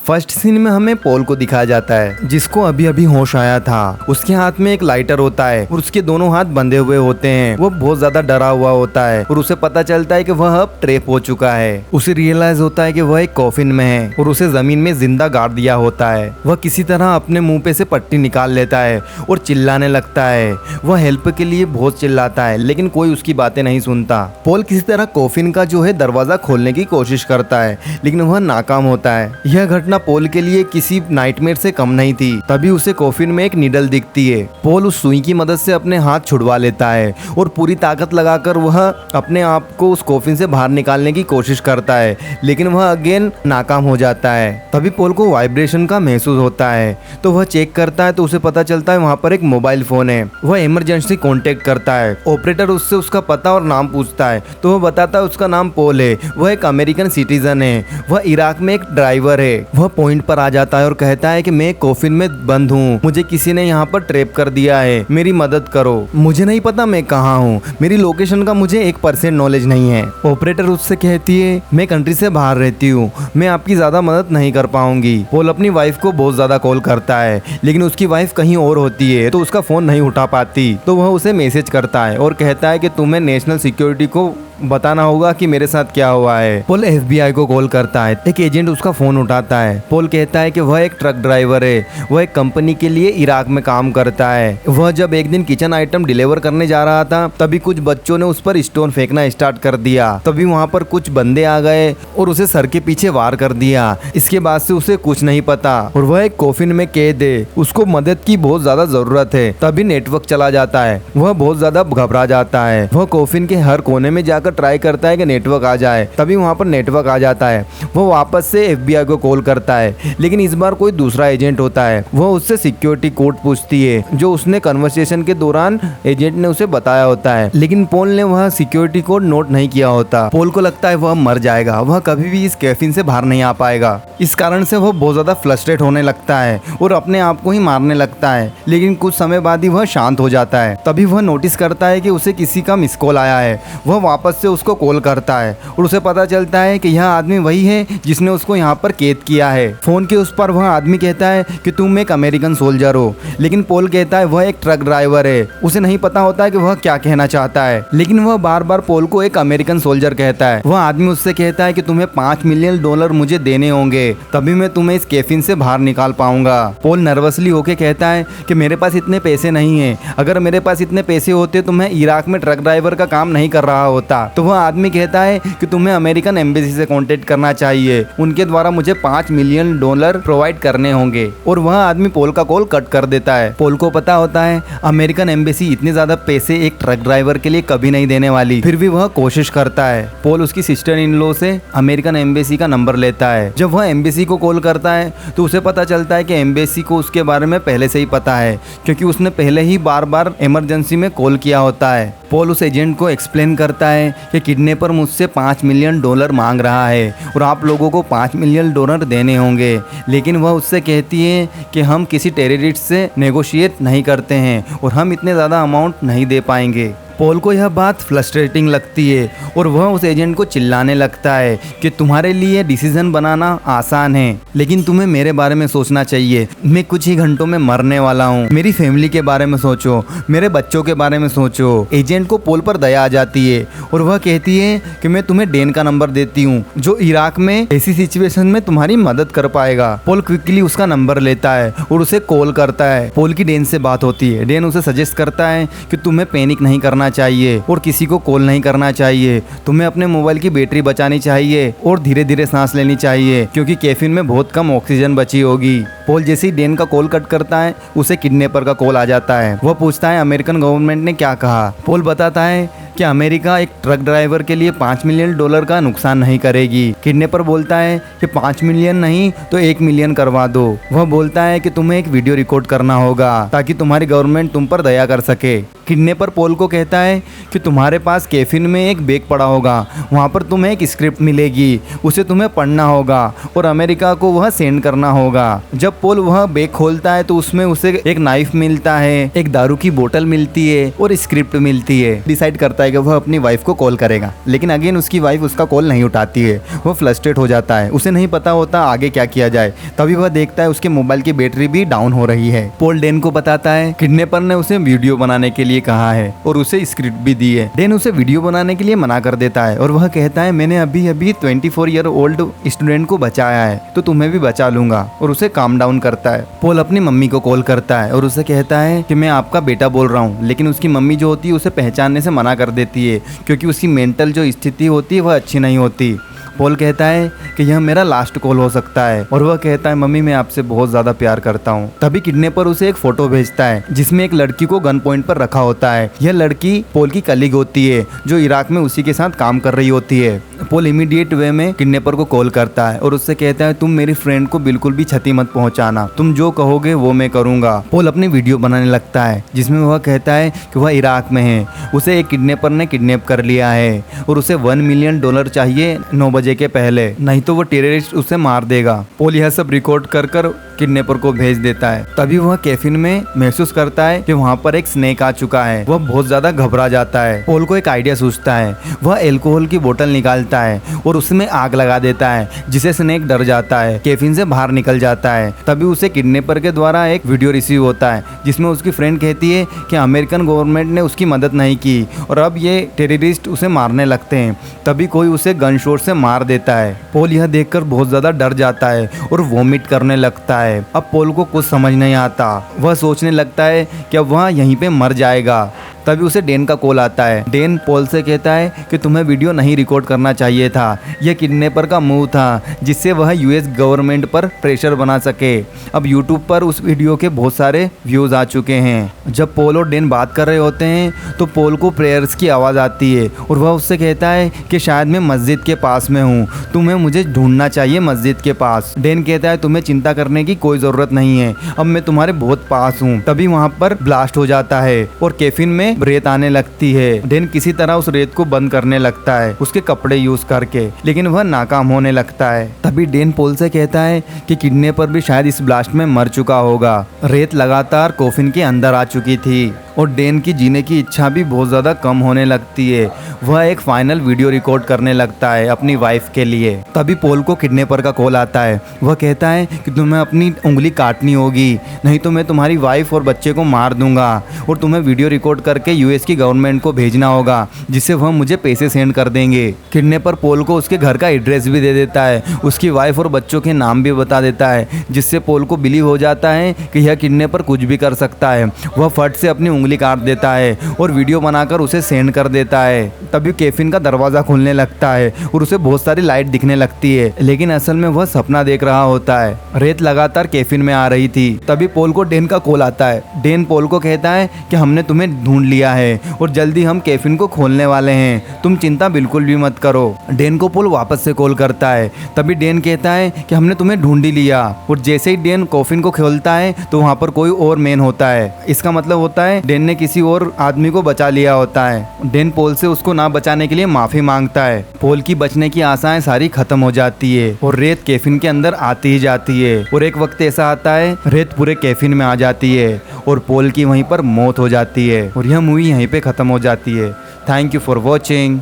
First scene में हमें Paul को दिखाया जाता है जिसको अभी अभी होश आया था। उसके हाथ में एक लाइटर होता है और उसके दोनों हाथ बंधे हुए होते हैं। वो बहुत ज्यादा डरा हुआ होता है और उसे पता चलता है कि वह अब ट्रैप हो चुका है। उसे रियलाइज होता है कि वह एक कॉफिन में है और उसे जमीन में जिंदा गाड़ दिया होता है। वह किसी तरह अपने मुंह पे से पट्टी निकाल लेता है और चिल्लाने लगता है। वह हेल्प के लिए बहुत चिल्लाता है लेकिन कोई उसकी बातें नहीं सुनता। पॉल किसी तरह कॉफिन का जो है दरवाजा खोलने की कोशिश करता है लेकिन वह नाकाम होता है। यह घटना पॉल के लिए किसी नाइटमेयर से कम नहीं थी। तभी उसे कॉफिन में एक नीडल दिखती है। पॉल उस सुई की मदद से अपने हाथ छुड़वा लेता है और पूरी ताकत लगाकर वह अपने आप को उस कॉफिन से बाहर निकालने की कोशिश करता है लेकिन वह अगेन नाकाम हो जाता है। तभी पॉल को वाइब्रेशन का महसूस होता है तो वह चेक करता है तो उसे पता चलता है वहाँ पर एक मोबाइल फोन है। वह इमरजेंसी कांटेक्ट करता है। ऑपरेटर उससे उसका पता और नाम पूछता है तो वह बताता है उसका नाम पॉल है। वह एक अमेरिकन सिटीजन है। वह इराक में एक ड्राइवर है। वह पॉइंट पर आ जाता है और कहता है कि मैं कॉफिन में बंद हूँ, मुझे किसी ने यहाँ पर ट्रैप कर दिया है, मेरी मदद करो। मुझे नहीं पता मैं कहाँ हूँ, मेरी लोकेशन का मुझे 1% नॉलेज नहीं है। ऑपरेटर उससे कहती है मैं कंट्री से बाहर रहती हूँ, मैं आपकी ज्यादा मदद नहीं कर पाऊंगी। पॉल अपनी वाइफ को बहुत ज्यादा कॉल करता है लेकिन उसकी वाइफ कहीं और होती है तो उसका फोन नहीं उठा पाती। तो वह उसे मैसेज करता है और कहता है कि तुम्हें नेशनल सिक्योरिटी को बताना होगा कि मेरे साथ क्या हुआ है। पॉल FBI को कॉल करता है। एक एजेंट उसका फोन उठाता है। पॉल कहता है कि वह एक ट्रक ड्राइवर है। वह एक कंपनी के लिए इराक में काम करता है। वह जब एक दिन किचन आइटम डिलीवर करने जा रहा था तभी कुछ बच्चों ने उस पर स्टोन फेंकना स्टार्ट कर दिया। तभी वहाँ पर कुछ बंदे आ गए और उसे सर के पीछे वार कर दिया। इसके बाद से उसे कुछ नहीं पता और वह एक कॉफिन में कैद है। उसको मदद की बहुत ज्यादा जरूरत है। तभी नेटवर्क चला जाता है। वह बहुत ज्यादा घबरा जाता है। वह कॉफिन के हर कोने में जाकर ट्राई करता है कि नेटवर्क आ जाए। तभी वहाँ पर नेटवर्क आ जाता है। वह वापस से FBI को कॉल करता है लेकिन इस बार कोई दूसरा एजेंट होता है। वह उससे सिक्योरिटी कोड पूछती है जो उसने कन्वर्सेशन के दौरान एजेंट ने उसे बताया होता है लेकिन पॉल ने वह सिक्योरिटी कोड नोट नहीं किया होता। पॉल को लगता है वह मर जाएगा, वह कभी भी इस कैफिन से बाहर नहीं आ पाएगा। इस कारण से वह बहुत ज्यादा फ्रस्ट्रेट होने लगता है और अपने आप को ही मारने लगता है लेकिन कुछ समय बाद ही वह शांत हो जाता है। तभी वह नोटिस करता है कि उसे किसी का मिस कॉल आया है। वह वापस से उसको कॉल करता है और उसे पता चलता है कि यह आदमी वही है जिसने उसको यहाँ पर कैद किया है। फोन के उस पर वह आदमी कहता है कि तुम एक अमेरिकन सोल्जर हो लेकिन पॉल कहता है वह एक ट्रक ड्राइवर है। उसे नहीं पता होता है कि वह क्या कहना चाहता है लेकिन वह बार बार पॉल को एक अमेरिकन सोल्जर कहता है। वह आदमी उससे कहता है कि तुम्हें $5 मिलियन मुझे देने होंगे तभी मैं तुम्हें इस कैफिन से बाहर निकाल पाऊंगा। पॉल नर्वसली होके कहता है कि मेरे पास इतने पैसे नहीं है, अगर मेरे पास इतने पैसे होते तो मैं इराक में ट्रक ड्राइवर का काम नहीं कर रहा होता। तो वह आदमी कहता है कि तुम्हें अमेरिकन एम्बेसी से कांटेक्ट करना चाहिए, उनके द्वारा मुझे $5 मिलियन प्रोवाइड करने होंगे। और वह आदमी पॉल का कॉल कट कर देता है। पॉल को पता होता है अमेरिकन एम्बेसी इतने ज्यादा पैसे एक ट्रक ड्राइवर के लिए कभी नहीं देने वाली, फिर भी वह कोशिश करता है। पॉल उसकी सिस्टर इन लॉ से अमेरिकन एम्बेसी का नंबर लेता है। जब वह एम्बेसी को कॉल करता है तो उसे पता चलता है कि एम्बेसी को उसके बारे में पहले से ही पता है क्योंकि उसने पहले ही बार बार इमरजेंसी में कॉल किया होता है। पॉल उस एजेंट को एक्सप्लेन करता है कि किडनैपर मुझसे $5 मिलियन मांग रहा है और आप लोगों को $5 मिलियन देने होंगे लेकिन वह उससे कहती है कि हम किसी टेररिस्ट से नेगोशिएट नहीं करते हैं और हम इतने ज़्यादा अमाउंट नहीं दे पाएंगे। पॉल को यह बात फ्रस्ट्रेटिंग लगती है और वह उस एजेंट को चिल्लाने लगता है कि तुम्हारे लिए डिसीजन बनाना आसान है लेकिन तुम्हें मेरे बारे में सोचना चाहिए। मैं कुछ ही घंटों में मरने वाला हूँ, मेरी फैमिली के बारे में सोचो, मेरे बच्चों के बारे में सोचो। एजेंट को पॉल पर दया आ जाती है और वह कहती है कि मैं तुम्हें डेन का नंबर देती हूँ जो इराक में ऐसी सिचुएशन में तुम्हारी मदद कर पाएगा। पॉल क्विकली उसका नंबर लेता है और उसे कॉल करता है। पॉल की डेन से बात होती है। डेन उसे सजेस्ट करता है कि तुम्हें पैनिक नहीं करना चाहिए और किसी को कॉल नहीं करना चाहिए, तुम्हें अपने मोबाइल की बैटरी बचानी चाहिए और धीरे धीरे सांस लेनी चाहिए क्योंकि कैफिन में बहुत कम ऑक्सीजन बची होगी। पॉल जैसे ही डेन का कॉल कट करता है उसे किडनैपर का कॉल आ जाता है। वह पूछता है अमेरिकन गवर्नमेंट ने क्या कहा। पॉल बताता है कि अमेरिका एक ट्रक ड्राइवर के लिए $5 मिलियन का नुकसान नहीं करेगी। किडनैपर बोलता है कि 5 मिलियन नहीं तो 1 मिलियन करवा दो। वह बोलता है कि तुम्हें एक वीडियो रिकॉर्ड करना होगा ताकि तुम्हारी गवर्नमेंट तुम पर दया कर सके। किडनैपर पॉल को कहता है कि तुम्हारे पास कैफिन में एक बैग पड़ा होगा, वहाँ पर तुम्हें एक स्क्रिप्ट मिलेगी, उसे तुम्हें पढ़ना होगा और अमेरिका को वह सेंड करना होगा। जब पॉल वह बैग खोलता है तो उसमें उसे एक नाइफ मिलता है, एक दारू की बोतल मिलती है और स्क्रिप्ट मिलती है। डिसाइड करता है है कि वह अपनी वाइफ को कॉल करेगा, लेकिन अगेन उसकी वाइफ उसका कॉल नहीं उठाती है। वो फ्रस्ट्रेट हो जाता है, उसे नहीं पता होता आगे क्या किया जाए। तभी वह देखता है उसके मोबाइल की बैटरी भी डाउन हो रही है। पोल डेन को बताता है किडनैपर ने उसे वीडियो बनाने के लिए कहा है और उसे स्क्रिप्ट भी दी है। डेन उसे वीडियो बनाने के लिए मना कर देता है और वह कहता है मैंने अभी अभी 24 ईयर ओल्ड स्टूडेंट को बचाया है तो तुम्हें भी बचा लूंगा, और उसे काम डाउन करता है। पोल अपनी मम्मी को कॉल करता है और उसे कहता है कि मैं आपका बेटा बोल रहा हूँ, लेकिन उसकी मम्मी जो होती है उसे पहचानने से मना कर देती है क्योंकि उसकी मेंटल जो स्थिति होती है वह अच्छी नहीं होती। पोल कहता है कि यह मेरा लास्ट कॉल हो सकता है और वह कहता है मम्मी मैं आपसे बहुत ज्यादा प्यार करता हूँ। तभी किडनैपर उसे एक फोटो भेजता है जिसमें एक लड़की को गन पॉइंट पर रखा होता है। यह लड़की पोल की कलीग होती है जो इराक में उसी के साथ काम कर रही होती है। पोल इमीडिएट वे में किडनैपर को कॉल करता है और उससे कहता है तुम मेरी फ्रेंड को बिल्कुल भी क्षति मत पहुंचाना, तुम जो कहोगे वो मैं करूंगा। पोल अपनी वीडियो बनाने लगता है जिसमें वह कहता है कि वह इराक में है, उसे एक किडनैपर ने किडनैप कर लिया है और उसे $1 मिलियन चाहिए 9 बजे के पहले, नहीं तो वो टेररिस्ट उसे मार देगा। पोल यह सब रिकॉर्ड कर किडनैपर को भेज देता है। तभी वह कैफिन में महसूस करता है कि वहाँ पर एक स्नेक आ चुका है। वह बहुत ज्यादा घबरा जाता है। पोल को एक आइडिया सूझता है, वह अल्कोहल की बोतल निकालता है और उसमें आग लगा देता है जिसे स्नेक डर जाता है, कैफिन से बाहर निकल जाता है। तभी उसे किडनैपर के द्वारा एक वीडियो रिसीव होता है जिसमें उसकी फ्रेंड कहती है कि अमेरिकन गवर्नमेंट ने उसकी मदद नहीं की और अब ये टेररिस्ट उसे मारने लगते हैं। तभी कोई उसे गन शॉट से मार देता है। पोल यह देखकर बहुत ज्यादा डर जाता है और वॉमिट करने लगता है। अब पोल को कुछ समझ नहीं आता, वह सोचने लगता है कि अब वह यहीं पे मर जाएगा। तभी उसे डेन का कॉल आता है। डेन पोल से कहता है कि तुम्हें वीडियो नहीं रिकॉर्ड करना चाहिए था, यह किडनैपर का मूव था जिससे वह यूएस गवर्नमेंट पर प्रेशर बना सके। अब यूट्यूब पर उस वीडियो के बहुत सारे व्यूज आ चुके हैं। जब पोल और डेन बात कर रहे होते हैं तो पोल को प्रेयर्स की आवाज़ आती है और वह उससे कहता है कि शायद मैं मस्जिद के पास में हूँ, तुम्हें मुझे ढूंढना चाहिए मस्जिद के पास। डेन कहता है तुम्हें चिंता करने की कोई ज़रूरत नहीं है, अब मैं तुम्हारे बहुत पास हूँ। तभी वहाँ पर ब्लास्ट हो जाता है और कैफिन में रेत आने लगती है। डेन किसी तरह उस रेत को बंद करने लगता है उसके कपड़े यूज करके, लेकिन वह नाकाम होने लगता है। तभी डेन पोल से कहता है कि किडनैपर भी शायद इस ब्लास्ट में मर चुका होगा। रेत लगातार कॉफिन के अंदर आ चुकी थी और डेन की जीने की इच्छा भी बहुत ज़्यादा कम होने लगती है। वह एक फाइनल वीडियो रिकॉर्ड करने लगता है अपनी वाइफ के लिए। तभी पोल को किडनैपर का कॉल आता है। वह कहता है कि तुम्हें अपनी उंगली काटनी होगी, नहीं तो मैं तुम्हारी वाइफ और बच्चे को मार दूंगा और तुम्हें वीडियो रिकॉर्ड करके यूएस की गवर्नमेंट को भेजना होगा जिससे वह मुझे पैसे सेंड कर देंगे। किडनैपर पोल को उसके घर का एड्रेस भी दे देता है, उसकी वाइफ और बच्चों के नाम भी बता देता है जिससे पोल को बिलीव हो जाता है कि यह किडनैपर कुछ भी कर सकता है। वह फट से अपनी उंगली काट देता है और वीडियो बनाकर उसे सेंड कर देता है। तभी कैफिन का दरवाजा खुलने लगता है और उसे बहुत सारी लाइट दिखने लगती है, लेकिन असल में वह सपना देख रहा होता है। रेत लगातार कैफिन में आ रही थी। तभी पोल को डेन का कॉल आता है। डेन पोल को कहता है कि हमने तुम्हें ढूंढ लिया है और जल्दी हम कैफिन को खोलने वाले हैं, तुम चिंता बिल्कुल भी मत करो। डेन को पोल वापस से कॉल करता है। तभी डेन कहता है कि हमने तुम्हें ढूंढ ही लिया, और जैसे ही डेन कॉफिन को खोलता है तो वहाँ पर कोई और मैन होता है। इसका मतलब होता है डेन ने किसी और आदमी को बचा लिया होता है। डेन पोल से उसको ना बचाने के लिए माफी मांगता है। पोल की बचने की आशाएं सारी खत्म हो जाती है और रेत कैफिन के अंदर आती ही जाती है। और एक वक्त ऐसा आता है रेत पूरे कैफिन में आ जाती है और पोल की वहीं पर मौत हो जाती है और यह मूवी यहीं पे खत्म हो जाती है। Thank you for watching.